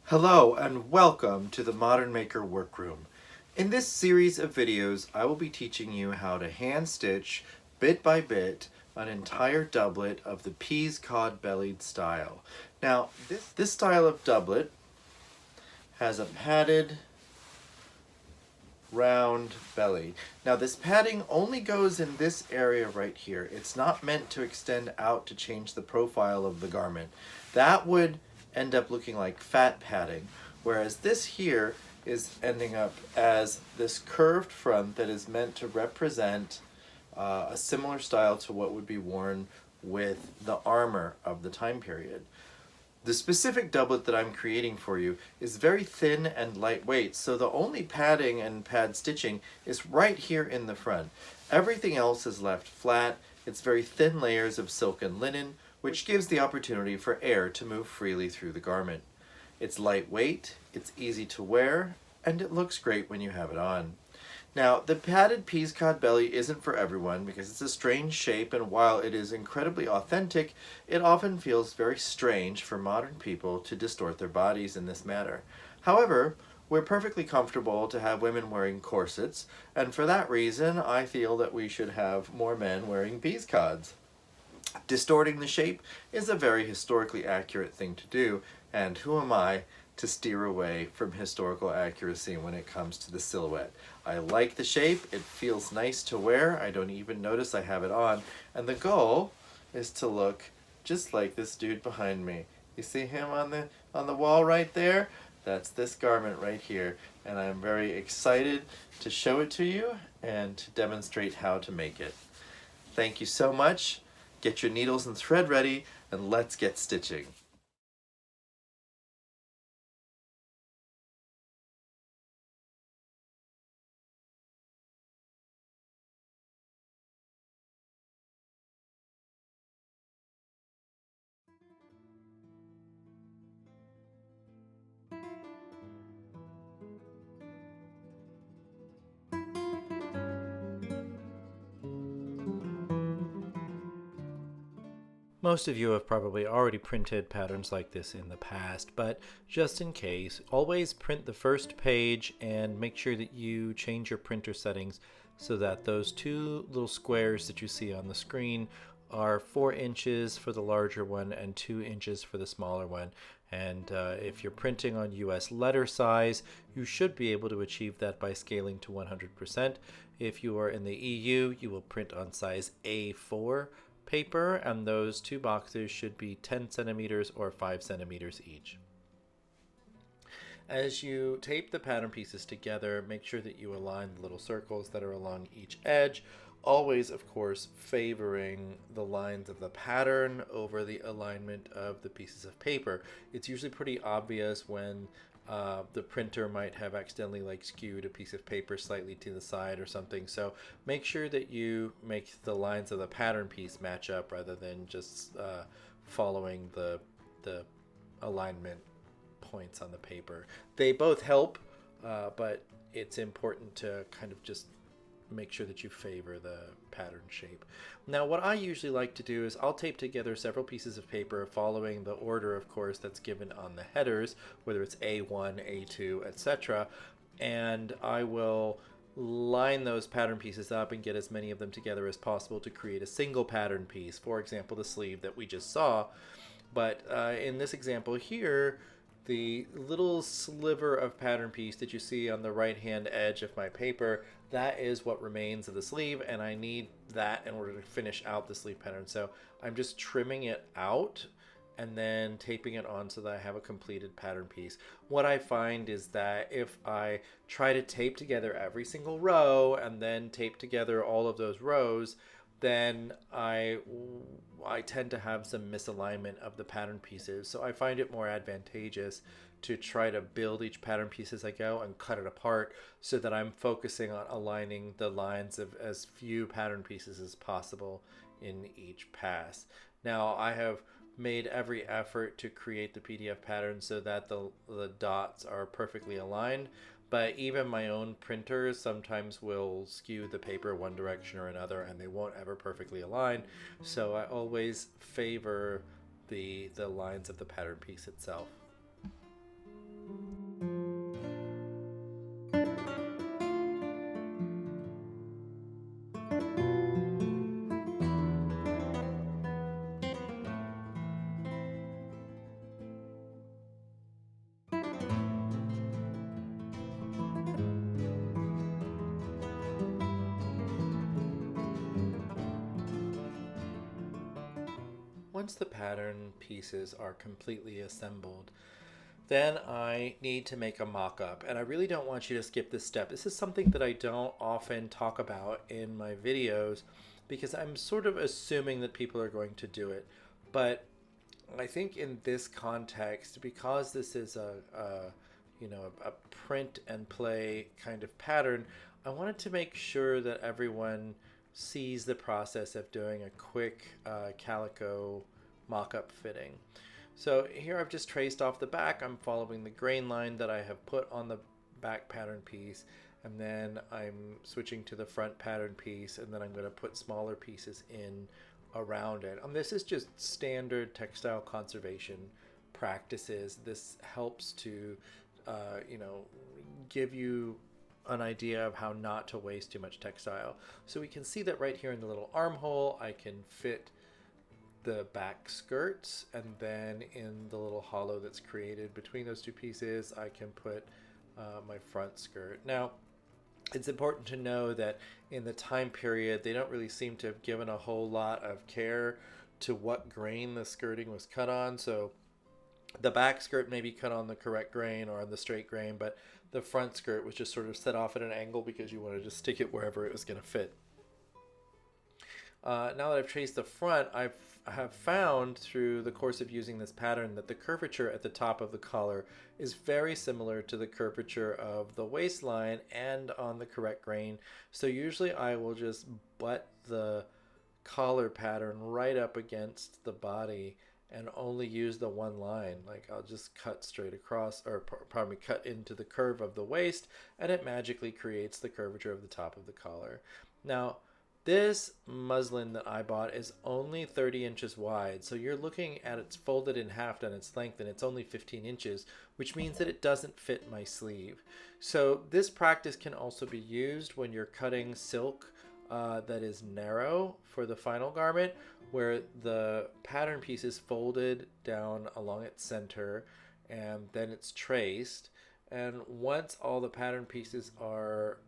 Hello and welcome to the Modern Maker Workroom. In this series of videos, I will be teaching you how to hand stitch, bit by bit, an entire doublet of the PEASCOD bellied style. Now, this style of doublet has a padded round belly. Now this padding only goes in this area right here. It's not meant to extend out to change the profile of the garment. That would end up looking like fat padding, whereas this here is ending up as this curved front that is meant to represent a similar style to what would be worn with the armor of the time period. The specific doublet that I'm creating for you is very thin and lightweight, so the only padding and pad stitching is right here in the front. Everything else is left flat. It's very thin layers of silk and linen, which gives the opportunity for air to move freely through the garment. It's lightweight, it's easy to wear, and it looks great when you have it on. Now, the padded PEASCOD belly isn't for everyone because it's a strange shape, and while it is incredibly authentic, it often feels very strange for modern people to distort their bodies in this manner. However, we're perfectly comfortable to have women wearing corsets, and for that reason, I feel that we should have more men wearing PEASCODs. Distorting the shape is a very historically accurate thing to do, and who am I to steer away from historical accuracy when it comes to the silhouette? I like the shape, it feels nice to wear, I don't even notice I have it on, and the goal is to look just like this dude behind me. You see him on the wall right there? That's this garment right here, and I'm very excited to show it to you and to demonstrate how to make it. Thank you so much. Get your needles and thread ready, and let's get stitching. Most of you have probably already printed patterns like this in the past, but just in case, always print the first page and make sure that you change your printer settings so that those two little squares that you see on the screen are 4 inches for the larger one and 2 inches for the smaller one. And if you're printing on US letter size, you should be able to achieve that by scaling to 100%. If you are in the EU, you will print on size A4 paper, and those two boxes should be 10 centimeters or 5 centimeters each. As you tape the pattern pieces together, make sure that you align the little circles that are along each edge, always, of course, favoring the lines of the pattern over the alignment of the pieces of paper. It's usually pretty obvious when the printer might have accidentally skewed a piece of paper slightly to the side or something. So make sure that you make the lines of the pattern piece match up rather than just following the alignment points on the paper. They both help, but it's important to kind of just make sure that you favor the pattern shape. Now, what I usually like to do is I'll tape together several pieces of paper following the order, of course, that's given on the headers, whether it's A1, A2, etc. And I will line those pattern pieces up and get as many of them together as possible to create a single pattern piece. For example, the sleeve that we just saw. But in this example here, the little sliver of pattern piece that you see on the right hand edge of my paper, that is what remains of the sleeve, and I need that in order to finish out the sleeve pattern. So I'm just trimming it out and then taping it on so that I have a completed pattern piece. What I find is that if I try to tape together every single row and then tape together all of those rows, then I tend to have some misalignment of the pattern pieces. So I find it more advantageous to try to build each pattern piece as I go and cut it apart so that I'm focusing on aligning the lines of as few pattern pieces as possible in each pass. Now, I have made every effort to create the PDF pattern so that the dots are perfectly aligned, but even my own printers sometimes will skew the paper one direction or another, and they won't ever perfectly align. So I always favor the lines of the pattern piece itself. once the pattern pieces are completely assembled, then I need to make a mock-up, and I really don't want you to skip this step. This is something that I don't often talk about in my videos because I'm sort of assuming that people are going to do it. But I think in this context, because this is a print and play kind of pattern, I wanted to make sure that everyone sees the process of doing a quick calico mock-up fitting. So here I've just traced off the back. I'm following the grain line that I have put on the back pattern piece, and then I'm switching to the front pattern piece, and then I'm going to put smaller pieces in around it. This is just standard textile conservation practices. This helps to give you an idea of how not to waste too much textile. So we can see that right here in the little armhole, I can fit the back skirts, and then in the little hollow that's created between those two pieces, I can put my front skirt. Now, it's important to know that in the time period, they don't really seem to have given a whole lot of care to what grain the skirting was cut on. So the back skirt may be cut on the correct grain or on the straight grain, but the front skirt was just sort of set off at an angle because you wanted to stick it wherever it was going to fit. Now that I've traced the front, I have found through the course of using this pattern that the curvature at the top of the collar is very similar to the curvature of the waistline and on the correct grain. So usually I will just butt the collar pattern right up against the body and only use the one line. Like I'll just cut straight across, or pardon me, cut into the curve of the waist, and it magically creates the curvature of the top of the collar. Now, this muslin that I bought is only 30 inches wide, so you're looking at it's folded in half down its length, and it's only 15 inches, which means that it doesn't fit my sleeve. So this practice can also be used when you're cutting silk that is narrow for the final garment, where the pattern piece is folded down along its center, and then it's traced. And once all the pattern pieces are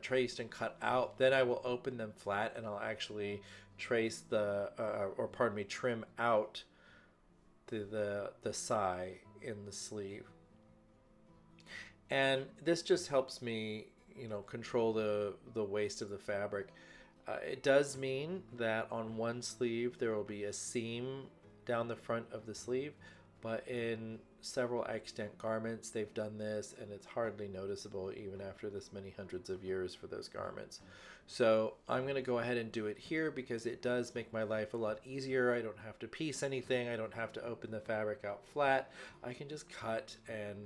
traced and cut out, then I will open them flat, and I'll actually trace trim out the sigh in the sleeve. And this just helps me, control the waste of the fabric. It does mean that on one sleeve there will be a seam down the front of the sleeve, but in several extant garments they've done this, and it's hardly noticeable even after this many hundreds of years for those garments. So I'm going to go ahead and do it here because it does make my life a lot easier. I don't have to piece anything. I don't have to open the fabric out flat. I can just cut and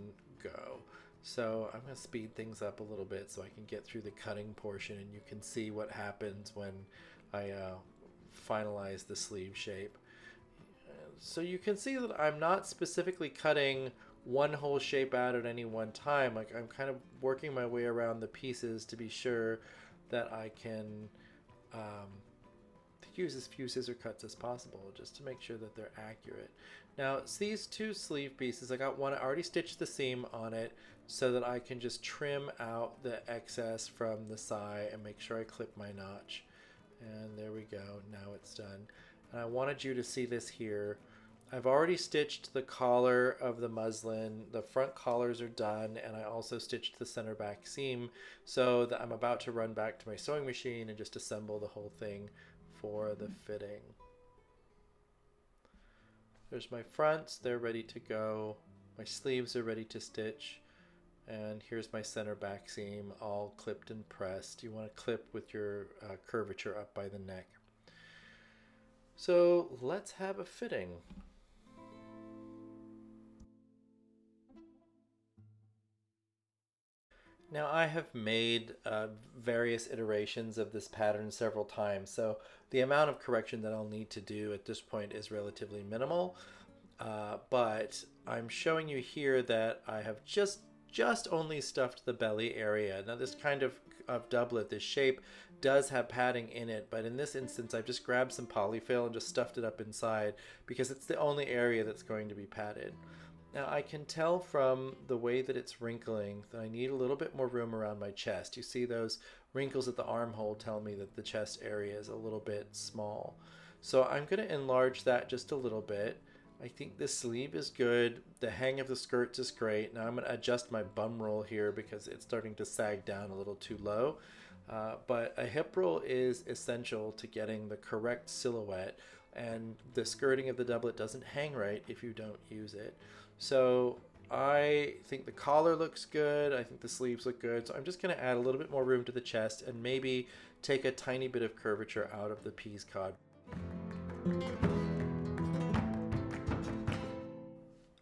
go. So I'm going to speed things up a little bit so I can get through the cutting portion, and you can see what happens when I finalize the sleeve shape. So you can see that I'm not specifically cutting one whole shape out at any one time. Like I'm kind of working my way around the pieces to be sure that I can use as few scissor cuts as possible, just to make sure that they're accurate. Now it's these two sleeve pieces. I got one, I already stitched the seam on it so that I can just trim out the excess from the side and make sure I clip my notch. And there we go, now it's done. And I wanted you to see this here. I've already stitched the collar of the muslin. The front collars are done, and I also stitched the center back seam, so that I'm about to run back to my sewing machine and just assemble the whole thing for the fitting. There's my fronts, they're ready to go. My sleeves are ready to stitch. And here's my center back seam, all clipped and pressed. You want to clip with your curvature up by the neck. So let's have a fitting. Now I have made various iterations of this pattern several times, so the amount of correction that I'll need to do at this point is relatively minimal, but I'm showing you here that I have just only stuffed the belly area. Now this kind of doublet, this shape, does have padding in it, but in this instance I've just grabbed some polyfill and just stuffed it up inside because it's the only area that's going to be padded. Now I can tell from the way that it's wrinkling that I need a little bit more room around my chest. You see those wrinkles at the armhole tell me that the chest area is a little bit small. So I'm going to enlarge that just a little bit. I think the sleeve is good. The hang of the skirts is great. Now I'm going to adjust my bum roll here because it's starting to sag down a little too low. But a hip roll is essential to getting the correct silhouette, and the skirting of the doublet doesn't hang right if you don't use it. So I think the collar looks good. I think the sleeves look good. So I'm just going to add a little bit more room to the chest and maybe take a tiny bit of curvature out of the PEASCOD.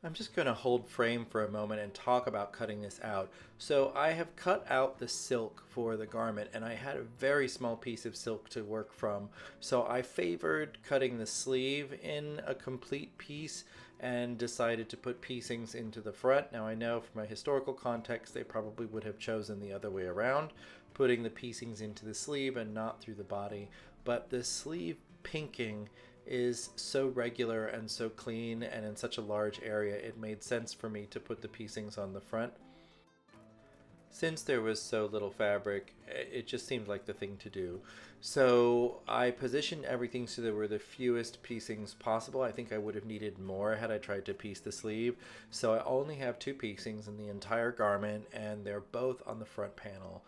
I'm just going to hold frame for a moment and talk about cutting this out. So I have cut out the silk for the garment, and I had a very small piece of silk to work from. So I favored cutting the sleeve in a complete piece and decided to put piecings into the front. Now I know from my historical context they probably would have chosen the other way around, putting the piecings into the sleeve and not through the body. But the sleeve pinking is so regular and so clean and in such a large area, it made sense for me to put the piecings on the front. Since there was so little fabric, it just seemed like the thing to do. So I positioned everything so there were the fewest piecings possible. I think I would have needed more had I tried to piece the sleeve. So I only have 2 piecings in the entire garment, and they're both on the front panel.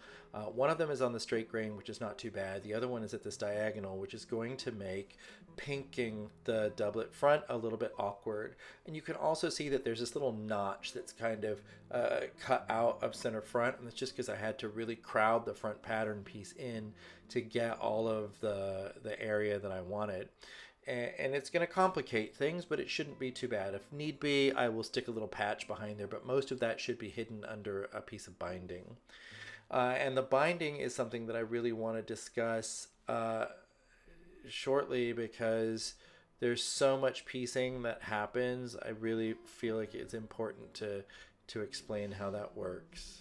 One of them is on the straight grain, which is not too bad. The other one is at this diagonal, which is going to make pinking the doublet front a little bit awkward. And you can also see that there's this little notch that's kind of cut out of center front, and that's just because I had to really crowd the front pattern piece in to get all of the area that I wanted. And it's going to complicate things, but it shouldn't be too bad. If need be, I will stick a little patch behind there, but most of that should be hidden under a piece of binding. And the binding is something that I really want to discuss shortly, because there's so much piecing that happens. I really feel like it's important to explain how that works.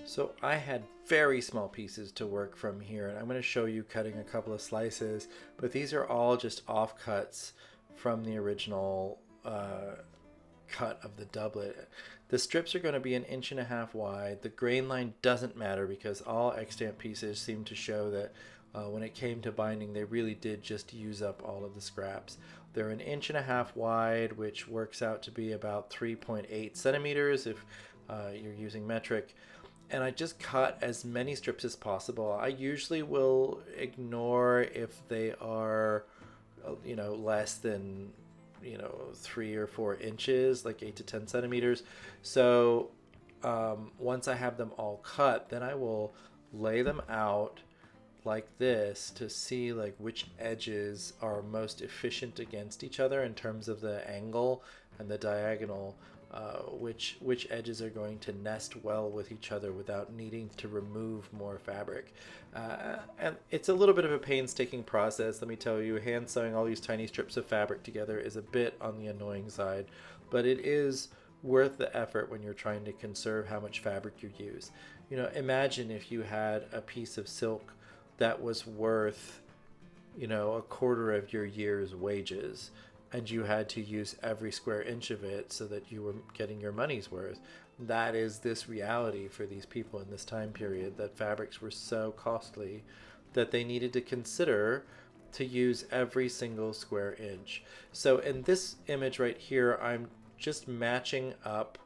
So I had very small pieces to work from here, and I'm going to show you cutting a couple of slices, but these are all just offcuts from the original cut of the doublet. The strips are going to be 1.5 inches wide. The grain line doesn't matter because all extant pieces seem to show that when it came to binding, they really did just use up all of the scraps. They're 1.5 inches wide, which works out to be about 3.8 centimeters if you're using metric. And I just cut as many strips as possible. I usually will ignore if they are, less than 3 or 4 inches, like 8 to 10 centimeters. So once I have them all cut, then I will lay them out like this to see like which edges are most efficient against each other in terms of the angle and the diagonal, which edges are going to nest well with each other without needing to remove more fabric. And it's a little bit of a painstaking process, let me tell you. Hand sewing all these tiny strips of fabric together is a bit on the annoying side, but it is worth the effort when you're trying to conserve how much fabric you use. Imagine if you had a piece of silk that was worth, a quarter of your year's wages, and you had to use every square inch of it so that you were getting your money's worth. That is this reality for these people in this time period, that fabrics were so costly that they needed to consider to use every single square inch. So in this image right here, I'm just matching up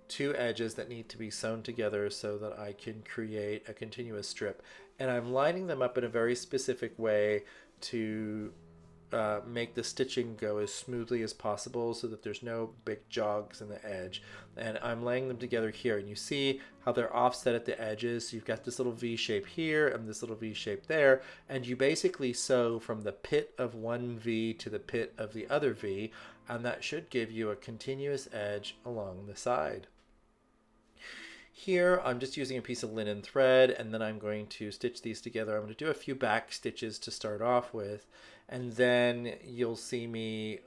2 edges that need to be sewn together so that I can create a continuous strip. And I'm lining them up in a very specific way to make the stitching go as smoothly as possible so that there's no big jogs in the edge. And I'm laying them together here, and you see how they're offset at the edges. So you've got this little V shape here and this little V shape there, and you basically sew from the pit of one V to the pit of the other V, and that should give you a continuous edge along the side. Here I'm just using a piece of linen thread, and then I'm going to stitch these together. I'm going to do a few back stitches to start off with, and then you'll see me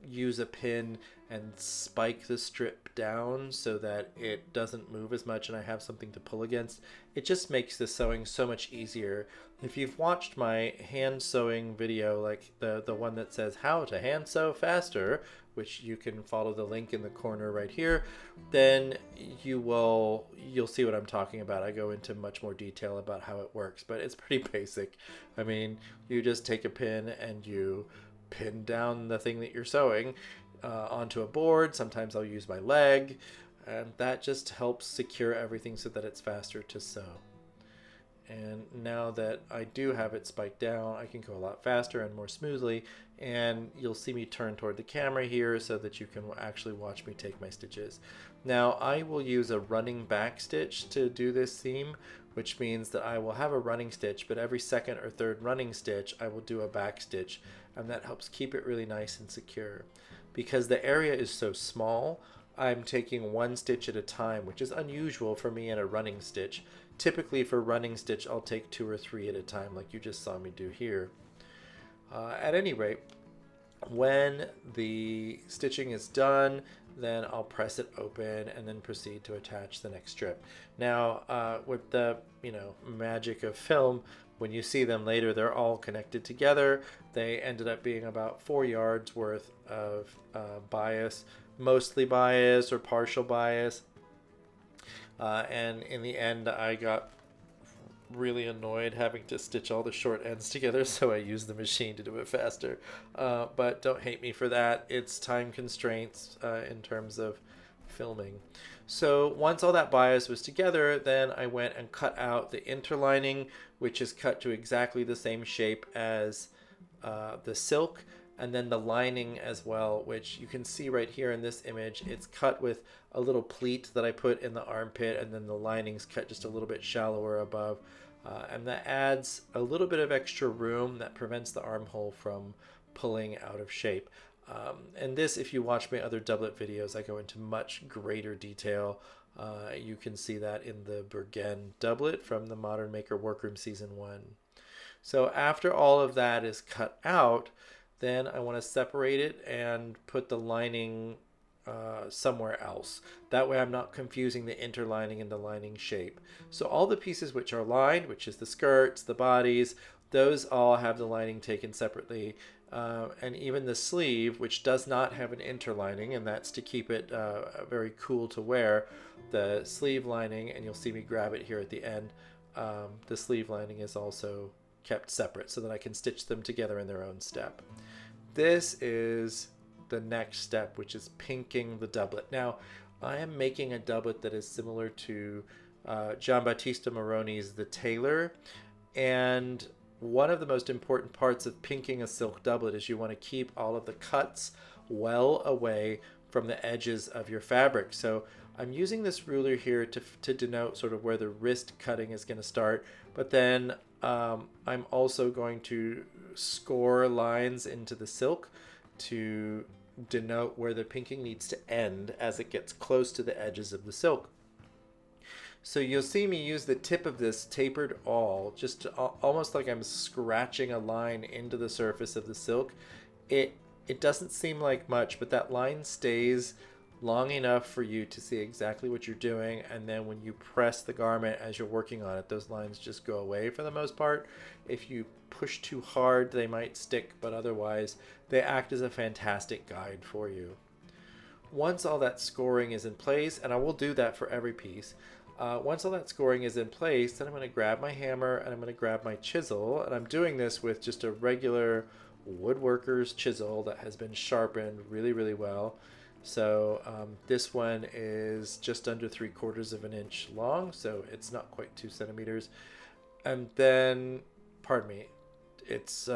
use a pin and spike the strip down so that it doesn't move as much and I have something to pull against. It just makes the sewing so much easier. If you've watched my hand sewing video, like the one that says how to hand sew faster, which you can follow the link in the corner right here, then you'll see what I'm talking about. I go into much more detail about how it works, but it's pretty basic. I mean, you just take a pin and you pin down the thing that you're sewing onto a board. Sometimes I'll use my leg, and that just helps secure everything so that it's faster to sew. And now that I do have it spiked down, I can go a lot faster and more smoothly, and you'll see me turn toward the camera here so that you can actually watch me take my stitches. Now I will use a running back stitch to do this seam, which means that I will have a running stitch, but every second or third running stitch I will do a back stitch, and that helps keep it really nice and secure. Because the area is so small, I'm taking one stitch at a time, which is unusual for me in a running stitch. Typically for running stitch, I'll take 2 or 3 at a time, like you just saw me do here. At any rate, when the stitching is done, then I'll press it open and then proceed to attach the next strip. Now, with the magic of film, when you see them later, they're all connected together. They ended up being about 4 yards worth of bias, mostly bias or partial bias. And in the end, I got really annoyed having to stitch all the short ends together, so I used the machine to do it faster. But don't hate me for that. It's time constraints in terms of filming. So once all that bias was together, then I went and cut out the interlining, which is cut to exactly the same shape as the silk, and then the lining as well, which you can see right here in this image. It's cut with a little pleat that I put in the armpit, and then the lining's cut just a little bit shallower above. And that adds a little bit of extra room that prevents the armhole from pulling out of shape. And this, if you watch my other doublet videos, I go into much greater detail. You can see that in the Bergen doublet from the Modern Maker Workroom Season 1. So after all of that is cut out, then I want to separate it and put the lining somewhere else. That way I'm not confusing the interlining and the lining shape. So all the pieces which are lined, which is the skirts, the bodies, those all have the lining taken separately. And even the sleeve, which does not have an interlining, and that's to keep it very cool to wear, the sleeve lining, and you'll see me grab it here at the end, the sleeve lining is also kept separate so that I can stitch them together in their own step. This is the next step, which is pinking the doublet. Now, I am making a doublet that is similar to Giambattista Moroni's The Tailor, and one of the most important parts of pinking a silk doublet is you want to keep all of the cuts well away from the edges of your fabric. So I'm using this ruler here to denote sort of where the wrist cutting is going to start, but then I'm also going to score lines into the silk to denote where the pinking needs to end as it gets close to the edges of the silk. So you'll see me use the tip of this tapered awl, just almost like I'm scratching a line into the surface of the silk. It doesn't seem like much, but that line stays long enough for you to see exactly what you're doing, and then when you press the garment as you're working on it, those lines just go away for the most part. If you push too hard, they might stick, but otherwise they act as a fantastic guide for you. Once all that scoring is in place, and I will do that for every piece, once all that scoring is in place, then I'm going to grab my hammer and I'm going to grab my chisel, and I'm doing this with just a regular woodworker's chisel that has been sharpened really, really well. So this one is just under 3/4 of an inch long, so it's not quite 2 centimeters. And then, pardon me, it's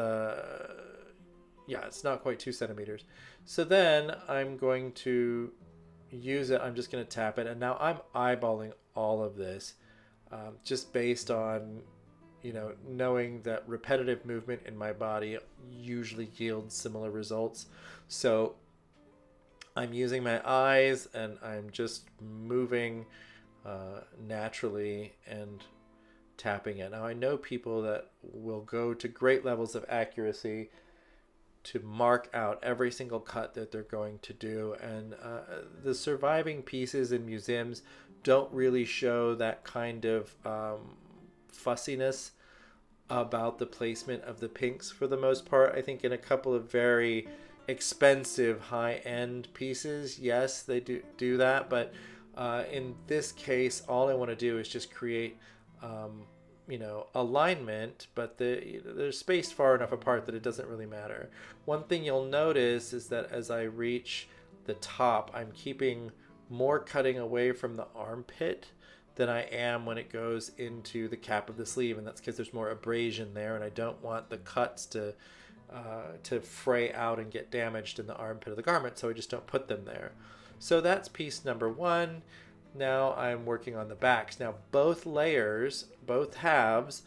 it's not quite 2 centimeters. So then I'm going to use it. I'm just going to tap it, and now I'm eyeballing all of this, just based on knowing that repetitive movement in my body usually yields similar results. So I'm using my eyes and I'm just moving naturally and tapping it. Now I know people that will go to great levels of accuracy to mark out every single cut that they're going to do. And the surviving pieces in museums don't really show that kind of fussiness about the placement of the pinks for the most part. I think in a couple of very expensive high-end pieces, yes, they do that, but in this case, all I want to do is just create alignment, but they're spaced far enough apart that it doesn't really matter. One thing you'll notice is that as I reach the top, I'm keeping more cutting away from the armpit than I am when it goes into the cap of the sleeve, and that's because there's more abrasion there, and I don't want the cuts to fray out and get damaged in the armpit of the garment, so I just don't put them there. So that's piece number one. Now I'm working on the backs. Now both layers, both halves,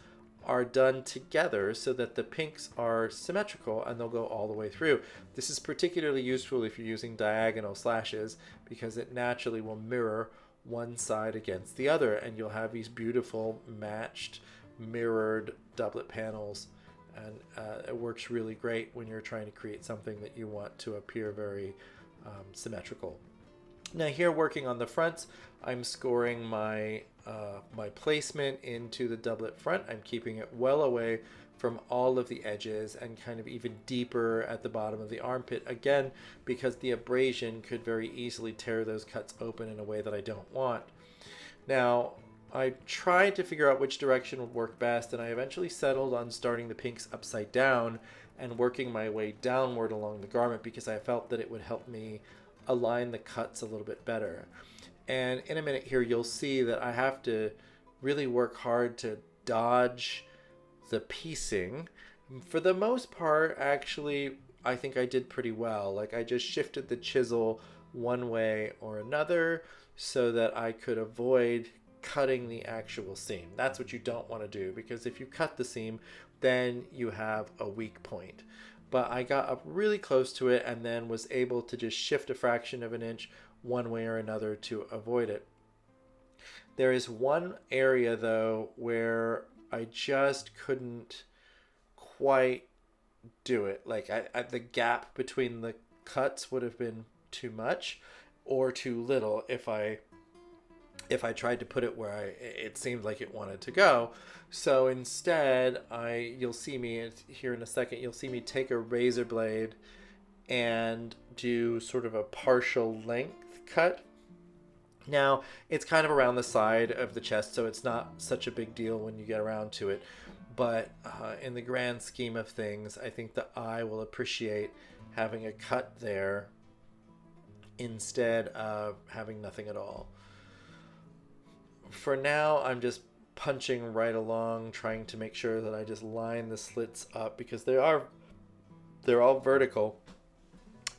are done together so that the pinks are symmetrical and they'll go all the way through. This is particularly useful if you're using diagonal slashes because it naturally will mirror one side against the other, and you'll have these beautiful matched mirrored doublet panels, and it works really great when you're trying to create something that you want to appear very symmetrical. Now here, working on the fronts, I'm scoring my my placement into the doublet front. I'm keeping it well away from all of the edges and kind of even deeper at the bottom of the armpit, again because the abrasion could very easily tear those cuts open in a way that I don't want. Now I tried to figure out which direction would work best, and I eventually settled on starting the pinks upside down and working my way downward along the garment because I felt that it would help me align the cuts a little bit better. And in a minute here, you'll see that I have to really work hard to dodge the piecing. For the most part, actually, I think I did pretty well. Like, I just shifted the chisel one way or another so that I could avoid cutting the actual seam. That's what you don't want to do, because if you cut the seam, then you have a weak point. But I got up really close to it and then was able to just shift a fraction of an inch one way or another to avoid it. There is one area, though, where I just couldn't quite do it. Like, the gap between the cuts would have been too much or too little if I tried to put it where it seemed like it wanted to go. So instead, you'll see me here in a second, you'll see me take a razor blade and do sort of a partial length cut. Now, it's kind of around the side of the chest, so it's not such a big deal when you get around to it. But in the grand scheme of things, I think the eye will appreciate having a cut there instead of having nothing at all. For now, I'm just punching right along, trying to make sure that I just line the slits up because they're all vertical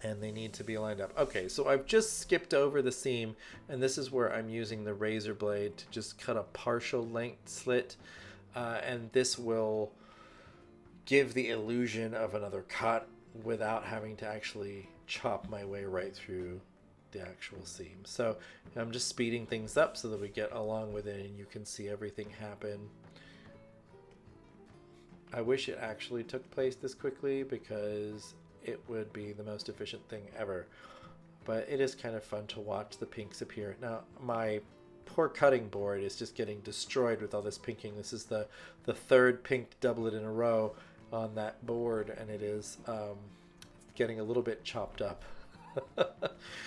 and they need to be lined up. Okay, so I've just skipped over the seam, and this is where I'm using the razor blade to just cut a partial length slit, and this will give the illusion of another cut without having to actually chop my way right through the actual seam. So I'm just speeding things up so that we get along with it and you can see everything happen. I wish it actually took place this quickly because it would be the most efficient thing ever, but it is kind of fun to watch the pinks appear. Now my poor cutting board is just getting destroyed with all this pinking. This is the third pinked doublet in a row on that board, and it is getting a little bit chopped up.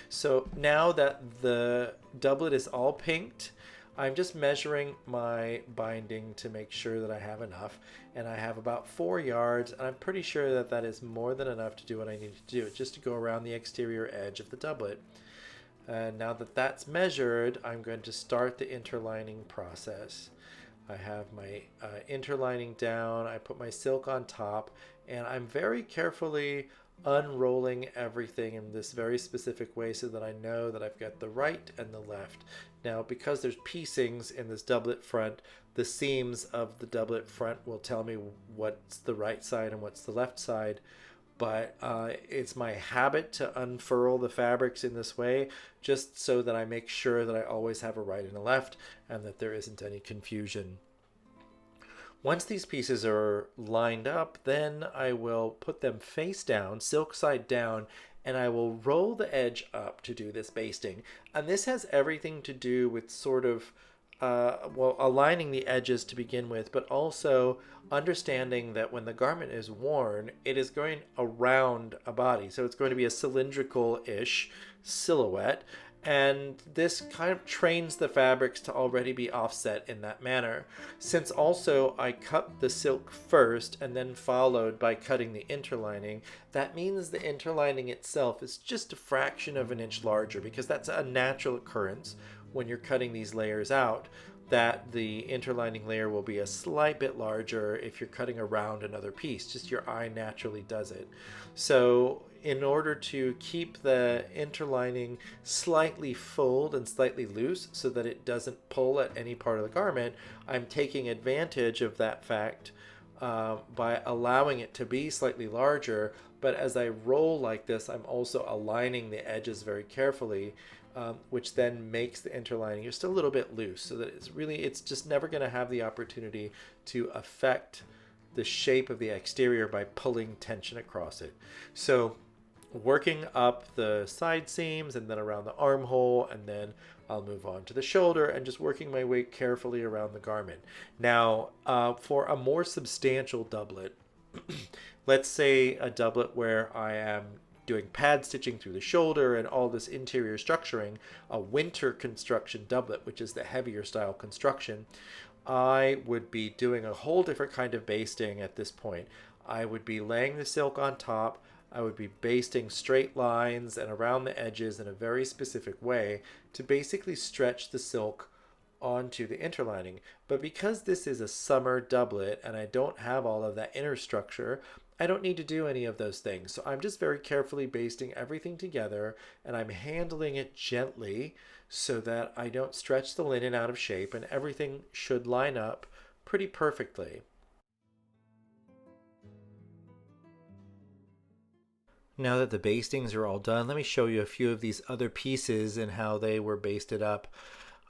So now that the doublet is all pinked, I'm just measuring my binding to make sure that I have enough, and I have about 4 yards, and I'm pretty sure that that is more than enough to do what I need to do, just to go around the exterior edge of the doublet. And now that that's measured, I'm going to start the interlining process. I have my interlining down, I put my silk on top, and I'm very carefully unrolling everything in this very specific way so that I know that I've got the right and the left. Now, because there's piecings in this doublet front, the seams of the doublet front will tell me what's the right side and what's the left side, but it's my habit to unfurl the fabrics in this way just so that I make sure that I always have a right and a left and that there isn't any confusion. Once these pieces are lined up, then I will put them face down, silk side down, and I will roll the edge up to do this basting. And this has everything to do with sort of aligning the edges to begin with, but also understanding that when the garment is worn, it is going around a body. So it's going to be a cylindrical-ish silhouette. And this kind of trains the fabrics to already be offset in that manner. Since also I cut the silk first and then followed by cutting the interlining, that means the interlining itself is just a fraction of an inch larger, because that's a natural occurrence when you're cutting these layers out, that the interlining layer will be a slight bit larger if you're cutting around another piece. Just your eye naturally does it. So in order to keep the interlining slightly fulled and slightly loose so that it doesn't pull at any part of the garment, I'm taking advantage of that fact by allowing it to be slightly larger. But as I roll like this, I'm also aligning the edges very carefully, which then makes the interlining just a little bit loose, so that it's just never going to have the opportunity to affect the shape of the exterior by pulling tension across it. So working up the side seams and then around the armhole, and then I'll move on to the shoulder and just working my way carefully around the garment. Now, for a more substantial doublet, let's say a doublet where I am doing pad stitching through the shoulder and all this interior structuring, a winter construction doublet, which is the heavier style construction, I would be doing a whole different kind of basting at this point. I would be laying the silk on top. I would be basting straight lines and around the edges in a very specific way to basically stretch the silk onto the interlining. But because this is a summer doublet and I don't have all of that inner structure, I don't need to do any of those things. So I'm just very carefully basting everything together, and I'm handling it gently so that I don't stretch the linen out of shape, and everything should line up pretty perfectly. Now that the bastings are all done, let me show you a few of these other pieces and how they were basted up.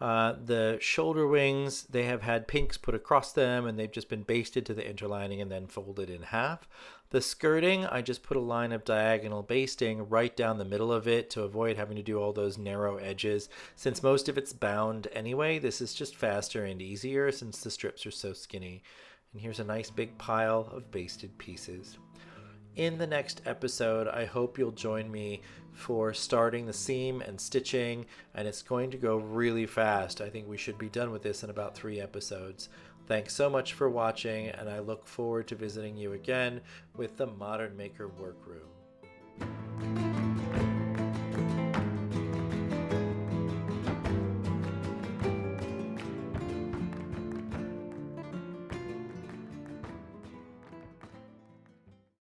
The shoulder wings, they have had pinks put across them, and they've just been basted to the interlining and then folded in half. The skirting, I just put a line of diagonal basting right down the middle of it to avoid having to do all those narrow edges. Since most of it's bound anyway, this is just faster and easier since the strips are so skinny. And here's a nice big pile of basted pieces. In the next episode, I hope you'll join me for starting the seam and stitching, and it's going to go really fast. I think we should be done with this in about 3 episodes. Thanks so much for watching, and I look forward to visiting you again with the Modern Maker Workroom.